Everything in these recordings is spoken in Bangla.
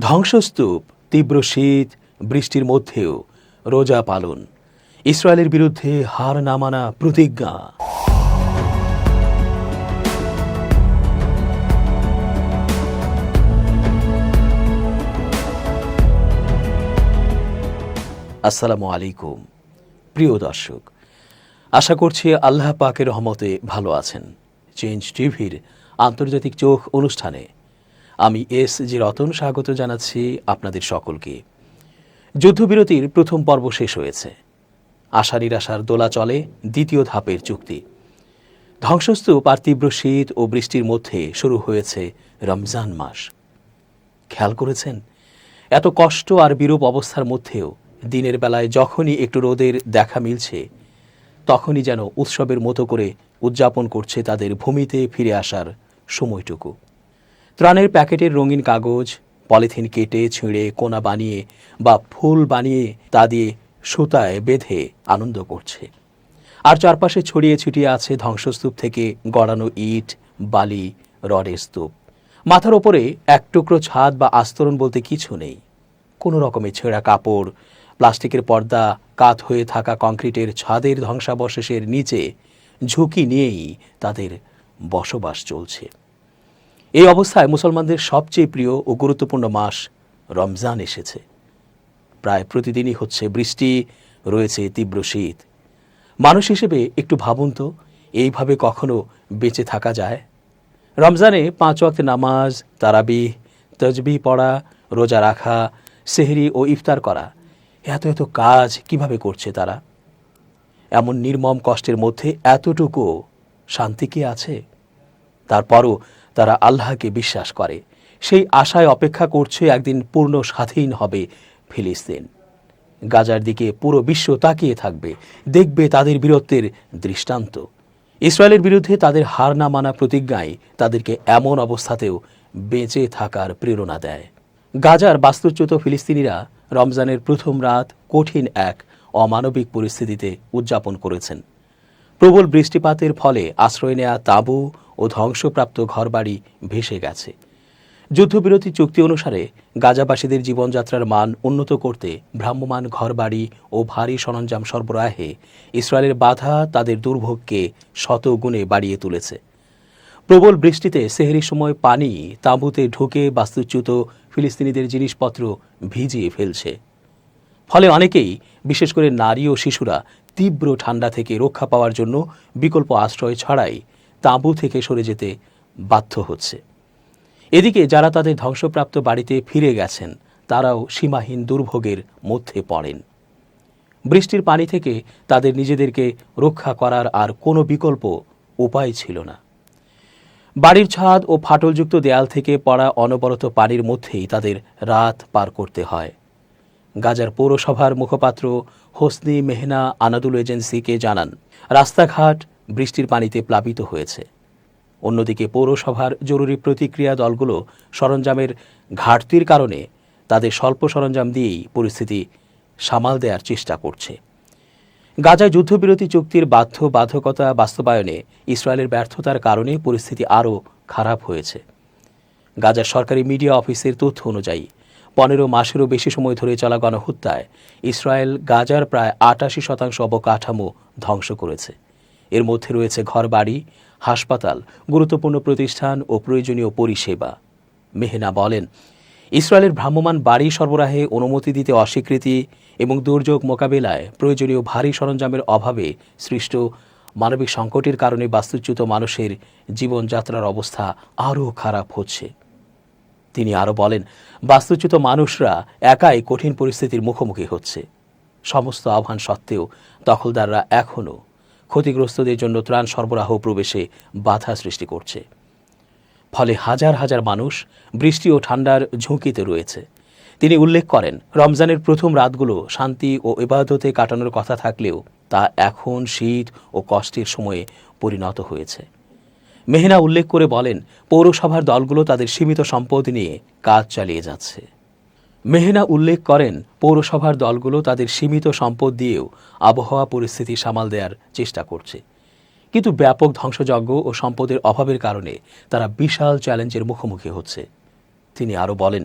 ধ্বংসস্তূপ, তীব্র শীত, বৃষ্টির মধ্যেও রোজা পালন, ইসরায়েলের বিরুদ্ধে হার না মানা প্রতিজ্ঞা। আসসালামু আলাইকুম প্রিয় দর্শক, আশা করছি আল্লাহ পাকের রহমতে ভালো আছেন। চেঞ্জ টিভির আন্তর্জাতিক চোখ অনুষ্ঠানে আমি জি রতন স্বাগত জানাচ্ছি আপনাদের সকলকে। যুদ্ধবিরতির প্রথম পর্ব শেষ হয়েছে, আশা নিরাশার দোলা চলে দ্বিতীয় ধাপের চুক্তি। ধ্বংসস্তূপ আর তীব্র শীত ও বৃষ্টির মধ্যে শুরু হয়েছে রমজান মাস। খেয়াল করেছেন, এত কষ্ট আর বিরূপ অবস্থার মধ্যেও দিনের বেলায় যখনই একটু রোদের দেখা মিলছে, তখনই যেন উৎসবের মতো করে উদযাপন করছে তাদের ভূমিতে ফিরে আসার সময়টুকু। ত্রাণের প্যাকেটের রঙিন কাগজ, পলিথিন কেটে ছিঁড়ে কোনা বানিয়ে বা ফুল বানিয়ে তা দিয়ে সুতায় বেঁধে আনন্দ করছে। আর চারপাশে ছড়িয়ে ছিটিয়ে আছে ধ্বংসস্তূপ থেকে গড়ানো ইট, বালি, রডের স্তূপ। মাথার ওপরে এক টুকরো ছাদ বা আস্তরণ বলতে কিছু নেই। কোনো রকমের ছেঁড়া কাপড়, প্লাস্টিকের পর্দা, কাত হয়ে থাকা কংক্রিটের ছাদের ধ্বংসাবশেষের নিচে ঝুঁকি নিয়েই তাদের বসবাস চলছে। এই অবস্থায় মুসলমানদের সবচেয়ে প্রিয় ও গুরুত্বপূর্ণ মাস রমজান এসেছে। প্রায় প্রতিদিনই হচ্ছে বৃষ্টি, রয়েছে তীব্র শীত। মানুষ হিসেবে একটু ভাবুন তো, এইভাবে কখনো বেঁচে থাকা যায়? রমজানে 5 ওয়াক্ত নামাজ, তারাবিহ, তসবিহ পড়া, রোজা রাখা, সেহরি ও ইফতার করা, এত এত কাজ কিভাবে করছে তারা? এমন নির্মম কষ্টের মধ্যে এতটুকু শান্তি কি আছে? তারপরও তারা আল্লাহকে বিশ্বাস করে, সেই আশায় অপেক্ষা করছে একদিন পূর্ণ স্বাধীন হবে ফিলিস্তিন। গাজার দিকে পুরো বিশ্ব তাকিয়ে থাকবে, দেখবে তাদের বীরত্বের দৃষ্টান্ত। ইসরায়েলের বিরুদ্ধে তাদের হার না মানা প্রতিজ্ঞাই তাদেরকে এমন অবস্থাতেও বেঁচে থাকার প্রেরণা দেয়। গাজার বাস্তুচ্যুত ফিলিস্তিনিরা রমজানের প্রথম রাত কঠিন এক অমানবিক পরিস্থিতিতে উদযাপন করেছেন। প্রবল বৃষ্টিপাতের ফলে আশ্রয় নেয়া তাঁবু ও ধ্বংসপ্রাপ্ত ঘরবাড়ি ভেসে গেছে। যুদ্ধবিরতি চুক্তি অনুসারে গাজাবাসীদের জীবনযাত্রার মান উন্নত করতে ভ্রাম্যমাণ ঘরবাড়ি ও ভারী সরঞ্জাম সরবরাহে ইসরায়েলের বাধা তাদের দুর্ভোগকে শতগুণে বাড়িয়ে তুলেছে। প্রবল বৃষ্টিতে সেহরির সময় পানি তাঁবুতে ঢুকে বাস্তুচ্যুত ফিলিস্তিনিদের জিনিসপত্র ভিজিয়ে ফেলছে। ফলে অনেকেই, বিশেষ করে নারী ও শিশুরা, তীব্র ঠান্ডা থেকে রক্ষা পাওয়ার জন্য বিকল্প আশ্রয় ছাড়াই তাঁবু থেকে সরে যেতে বাধ্য হচ্ছে। এদিকে যারা তাদের ধ্বংসপ্রাপ্ত বাড়িতে ফিরে গেছেন, তারাও সীমাহীন দুর্ভোগের মধ্যে পড়েন। বৃষ্টির পানি থেকে তাদের নিজেদেরকে রক্ষা করার আর কোনো বিকল্প উপায় ছিল না। বাড়ির ছাদ ও ফাটলযুক্ত দেয়াল থেকে পড়া অনবরত পানির মধ্যেই তাদের রাত পার করতে হয়। গাজার পৌরসভার মুখপাত্র হোসনি মেহনা আনাদুল এজেন্সিকে জানান, রাস্তাঘাট বৃষ্টির পানিতে প্লাবিত হয়েছে। অন্যদিকে পৌরসভার জরুরি প্রতিক্রিয়া দলগুলো সরঞ্জামের ঘাটতির কারণে তাদের স্বল্প সরঞ্জাম দিয়েই পরিস্থিতি সামাল দেওয়ার চেষ্টা করছে। গাজায় যুদ্ধবিরতি চুক্তির বাধ্যবাধকতা বাস্তবায়নে ইসরায়েলের ব্যর্থতার কারণে পরিস্থিতি আরও খারাপ হয়েছে। গাজার সরকারি মিডিয়া অফিসের তথ্য অনুযায়ী 15 মাসেরও বেশি সময় ধরে চলা গণহত্যায় ইসরায়েল গাজার প্রায় 88% অবকাঠামো ধ্বংস করেছে। এর মধ্যে রয়েছে ঘরবাড়ি, হাসপাতাল, গুরুত্বপূর্ণ প্রতিষ্ঠান ও প্রয়োজনীয় পরিষেবা। মেহনা বলেন, ইসরায়েলের ভ্রাম্যমাণ বাড়ি সরবরাহে অনুমতি দিতে অস্বীকৃতি এবং দুর্যোগ মোকাবিলায় প্রয়োজনীয় ভারী সরঞ্জামের অভাবে সৃষ্ট মানবিক সংকটের কারণে বাস্তুচ্যুত মানুষের জীবনযাত্রার অবস্থা আরও খারাপ হচ্ছে। তিনি আরও বলেন, বাস্তুচ্যুত মানুষরা একাই কঠিন পরিস্থিতির মুখোমুখি হচ্ছে। সমস্ত আহ্বান সত্ত্বেও দখলদাররা এখনও ক্ষতিগ্রস্তদের জন্য ত্রাণ সরবরাহ প্রবেশে বাধা সৃষ্টি করছে। ফলে হাজার হাজার মানুষ বৃষ্টি ও ঠান্ডার ঝুঁকিতে রয়েছে। তিনি উল্লেখ করেন, রমজানের প্রথম রাতগুলো শান্তি ও ইবাদতে কাটানোর কথা থাকলেও তা এখন শীত ও কষ্টের সময়ে পরিণত হয়েছে। মেহনা উল্লেখ করে বলেন, পৌরসভার দলগুলো তাদের সীমিত সম্পদ নিয়ে কাজ চালিয়ে যাচ্ছে। মেহনা উল্লেখ করেন, পৌরসভার দলগুলো তাদের সীমিত সম্পদ দিয়েও আবহাওয়া পরিস্থিতি সামাল দেওয়ার চেষ্টা করছে, কিন্তু ব্যাপক ধ্বংসযজ্ঞ ও সম্পদের অভাবের কারণে তারা বিশাল চ্যালেঞ্জের মুখোমুখি হচ্ছে। তিনি আরও বলেন,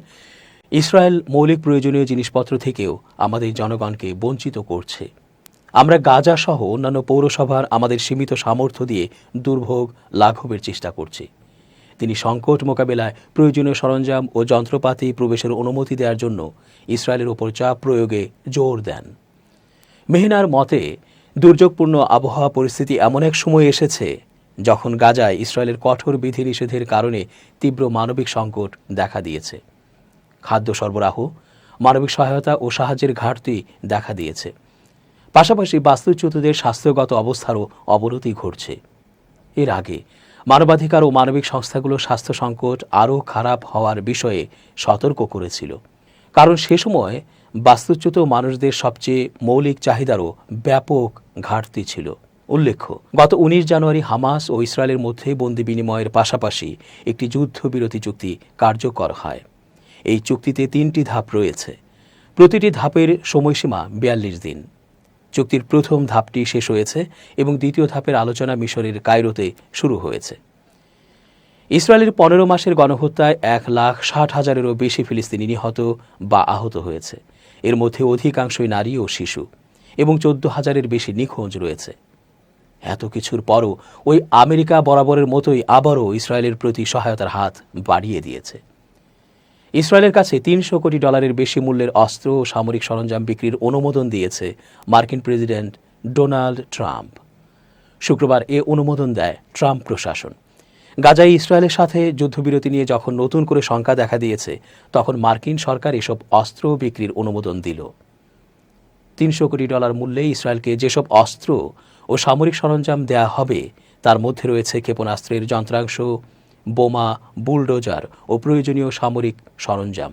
ইসরায়েল মৌলিক প্রয়োজনীয় জিনিসপত্র থেকেও আমাদের জনগণকে বঞ্চিত করছে। আমরা গাজা সহ অন্যান্য পৌরসভার আমাদের সীমিত সামর্থ্য দিয়ে দুর্ভোগ লাঘবের চেষ্টা করছি। তিনি সংকট মোকাবেলায় প্রয়োজনীয় সরঞ্জাম ও যন্ত্রপাতি প্রবেশের অনুমতি দেওয়ার জন্য ইসরায়েলের ওপর চাপ প্রয়োগে জোর দেন। মেহনার মতে, দুর্যোগপূর্ণ আবহাওয়া পরিস্থিতি এমন এক সময় এসেছে যখন গাজায় ইসরায়েলের কঠোর বিধিনিষেধের কারণে তীব্র মানবিক সংকট দেখা দিয়েছে। খাদ্য সরবরাহ, মানবিক সহায়তা ও সাহায্যের ঘাটতি দেখা দিয়েছে। পাশাপাশি বাস্তুচ্যুতদের স্বাস্থ্যগত অবস্থারও অবনতি ঘটছে। এর আগে মানবাধিকার ও মানবিক সংস্থাগুলো স্বাস্থ্য সংকট আরও খারাপ হওয়ার বিষয়ে সতর্ক করেছিল, কারণ সে সময় বাস্তুচ্যুত মানুষদের সবচেয়ে মৌলিক চাহিদারও ব্যাপক ঘাটতি ছিল। উল্লেখ্য, গত 19 জানুয়ারি হামাস ও ইসরায়েলের মধ্যে বন্দি বিনিময়ের পাশাপাশি একটি যুদ্ধবিরতি চুক্তি কার্যকর হয়। এই চুক্তিতে 3টি ধাপ রয়েছে। প্রতিটি ধাপের সময়সীমা 42 দিন। চুক্তির প্রথম ধাপটি শেষ হয়েছে এবং দ্বিতীয় ধাপের আলোচনা মিশরের কায়রোতে শুরু হয়েছে। ইসরায়েলের 15 মাসের গণহত্যায় 1,60,000-এরও বেশি ফিলিস্তিনি নিহত বা আহত হয়েছে। এর মধ্যে অধিকাংশই নারী ও শিশু এবং 14,000-এর বেশি নিখোঁজ রয়েছে। এত কিছুর পরও ওই আমেরিকা বরাবরের মতোই আবারও ইসরায়েলের প্রতি সহায়তার হাত বাড়িয়ে দিয়েছে। ইসরায়েলের কাছে $300 কোটি বেশি মূল্যের অস্ত্র ও সামরিক সরঞ্জাম বিক্রির অনুমোদন দিয়েছে মার্কিন প্রেসিডেন্ট ডোনাল্ড ট্রাম্প। শুক্রবার এ অনুমোদন দেয় ট্রাম্প প্রশাসন। গাজায় ইসরায়েলের সাথে যুদ্ধবিরতি নিয়ে যখন নতুন করে শঙ্কা দেখা দিয়েছে, তখন মার্কিন সরকার এসব অস্ত্র বিক্রির অনুমোদন দিল। $300 কোটি মূল্যে ইসরায়েলকে যেসব অস্ত্র ও সামরিক সরঞ্জাম দেয়া হবে তার মধ্যে রয়েছে ক্ষেপণাস্ত্রের যন্ত্রাংশ, বোমা, বুলডোজার ও প্রয়োজনীয় সামরিক সরঞ্জাম।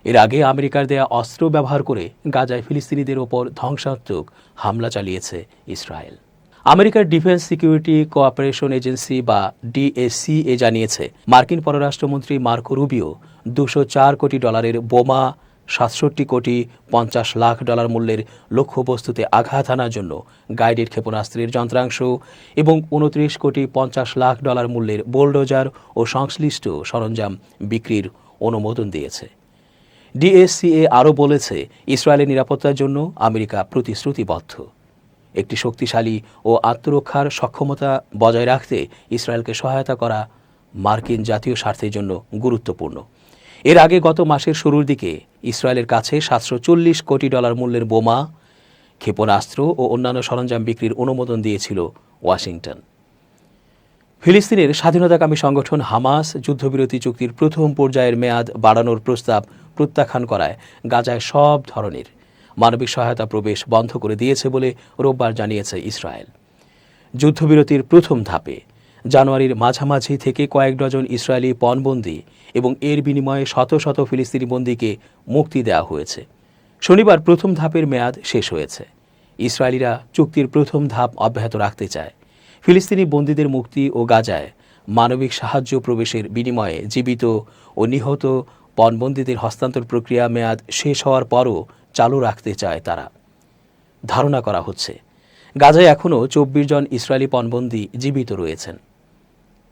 এর আগে আমেরিকার দেয়া অস্ত্র ব্যবহার করে গাজায় ফিলিস্তিনিদের ওপর ধ্বংসাত্মক হামলা চালিয়েছে ইসরায়েল। আমেরিকার ডিফেন্স সিকিউরিটি কোঅপারেশন এজেন্সি বা ডিএসসিএ জানিয়েছে, মার্কিন পররাষ্ট্রমন্ত্রী মার্কো রুবিও $204 কোটি বোমা, $67 কোটি 50 লাখ মূল্যের লক্ষ্যবস্তুতে আঘাত হানার জন্য গাইডেড ক্ষেপণাস্ত্রের যন্ত্রাংশ এবং $29 কোটি 50 লাখ মূল্যের বোলডোজার ও সংশ্লিষ্ট সরঞ্জাম বিক্রির অনুমোদন দিয়েছে। ডিএসসিএ আরও বলেছে, ইসরায়েলের নিরাপত্তার জন্য আমেরিকা প্রতিশ্রুতিবদ্ধ। একটি শক্তিশালী ও আত্মরক্ষার সক্ষমতা বজায় রাখতে ইসরায়েলকে সহায়তা করা মার্কিন জাতীয় স্বার্থের জন্য গুরুত্বপূর্ণ। এর আগে গত মাসের শুরুর দিকে ইসরায়েলের কাছে $740 কোটি মূল্যের বোমা, ক্ষেপণাস্ত্র ও অন্যান্য সরঞ্জাম বিক্রির অনুমোদন দিয়েছিল ওয়াশিংটন। ফিলিস্তিনের স্বাধীনতাকামী সংগঠন হামাস যুদ্ধবিরতি চুক্তির প্রথম পর্যায়ের মেয়াদ বাড়ানোর প্রস্তাব প্রত্যাখ্যান করায় গাজায় সব ধরনের মানবিক সহায়তা প্রবেশ বন্ধ করে দিয়েছে বলে রোববার জানিয়েছে ইসরায়েল। যুদ্ধবিরতির প্রথম ধাপে জানুয়ারির মাঝামাঝি থেকে কয়েক ডজন ইসরায়েলি পণবন্দী এবং এর বিনিময়ে শত শত ফিলিস্তিনি বন্দীকে মুক্তি দেওয়া হয়েছে। শনিবার প্রথম ধাপের মেয়াদ শেষ হয়েছে। ইসরায়েলিরা চুক্তির প্রথম ধাপ অব্যাহত রাখতে চায়। ফিলিস্তিনি বন্দীদের মুক্তি ও গাজায় মানবিক সাহায্য প্রবেশের বিনিময়ে জীবিত ও নিহত পণবন্দীদের হস্তান্তর প্রক্রিয়া মেয়াদ শেষ হওয়ার পরও চালু রাখতে চায় তারা। ধারণা করা হচ্ছে, গাজায় এখনও 24 জন ইসরায়েলি পণবন্দী জীবিত রয়েছেন।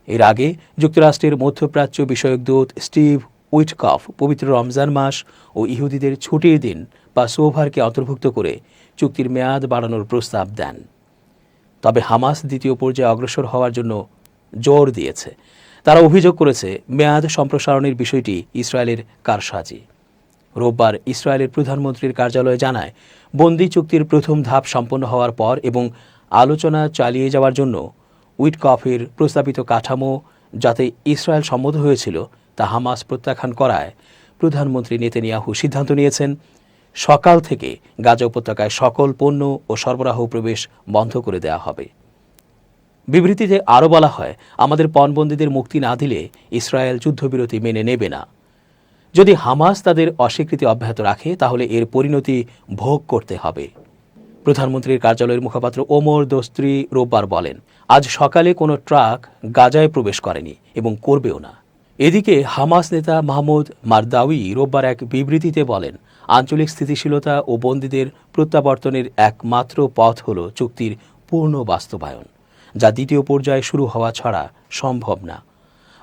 এর আগে যুক্তরাষ্ট্রের মধ্যপ্রাচ্য বিষয়ক দূত স্টিভ উইটকফ পবিত্র রমজান মাস ও ইহুদিদের ছুটির দিন বা সোভারকে অন্তর্ভুক্ত করে চুক্তির মেয়াদ বাড়ানোর প্রস্তাব দেন। তবে হামাস দ্বিতীয় পর্যায়ে অগ্রসর হওয়ার জন্য জোর দিয়েছে। তারা অভিযোগ করেছে, মেয়াদ সম্প্রসারণের বিষয়টি ইসরায়েলের কারসাজি। রোববার ইসরায়েলের প্রধানমন্ত্রীর কার্যালয় জানায়, বন্দি চুক্তির প্রথম ধাপ সম্পন্ন হওয়ার পর এবং আলোচনা চালিয়ে যাওয়ার জন্য উইটকফের প্রস্তাবিত কাঠামো যাতে ইসরায়েল সম্মত হয়েছিল তা হামাস প্রত্যাখ্যান করায় প্রধানমন্ত্রী নেতানিয়াহু সিদ্ধান্ত নিয়েছেন, সকাল থেকে গাজা উপত্যকায় সকল পণ্য ও সরবরাহ প্রবেশ বন্ধ করে দেওয়া হবে। বিবৃতিতে আরও বলা হয়, আমাদের পণবন্দীদের মুক্তি না দিলে ইসরায়েল যুদ্ধবিরতি মেনে নেবে না। যদি হামাস তাদের অস্বীকৃতি অব্যাহত রাখে তাহলে এর পরিণতি ভোগ করতে হবে। প্রধানমন্ত্রীর কার্যালয়ের মুখপাত্র ওমর দোস্ত্রি রোববার বলেন, আজ সকালে কোনো ট্রাক গাজায় প্রবেশ করেনি এবং করবেও না। এদিকে হামাস নেতা মাহমুদ মারদাউই রোববার এক বিবৃতিতে বলেন, আঞ্চলিক স্থিতিশীলতা ও বন্দীদের প্রত্যাবর্তনের একমাত্র পথ হল চুক্তির পূর্ণ বাস্তবায়ন, যা দ্বিতীয় পর্যায়ে শুরু হওয়া ছাড়া সম্ভব না।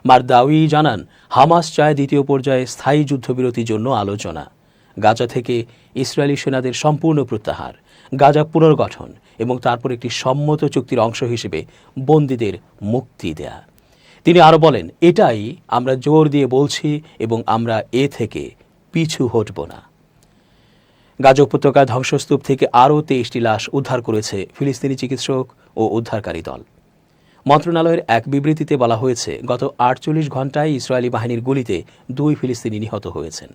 মারদাউই জানান, হামাস চায় দ্বিতীয় পর্যায়ে স্থায়ী যুদ্ধবিরতির জন্য আলোচনা, গাজা থেকে ইসরায়েলি সেনাদের সম্পূর্ণ প্রত্যাহার, গাজা পুনর্গঠন এবং তারপর একটি সম্মত চুক্তির অংশ হিসেবে বন্দীদের মুক্তি দেয়া। তিনি আরও বলেন, এটাই আমরা জোর দিয়ে বলছি এবং আমরা এ থেকে পিছু হটব না। গাজা উপত্যকায় ধ্বংসস্তূপ থেকে আরও 23টি লাশ উদ্ধার করেছে ফিলিস্তিনি চিকিৎসক ও উদ্ধারকারী দল। মন্ত্রণালয়ের এক বিবৃতিতে বলা হয়েছে, গত 48 ঘণ্টায় ইসরায়েলি বাহিনীর গুলিতে 2 ফিলিস্তিনি নিহত হয়েছেন।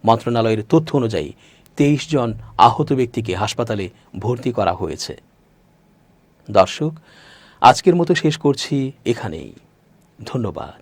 মন্ত্রণালয়ের তথ্য অনুযায়ী 23 জন আহত ব্যক্তিকে হাসপাতালে ভর্তি করা হয়েছে। দর্শক, আজকের মতো শেষ করছি এখানেই। ধন্যবাদ।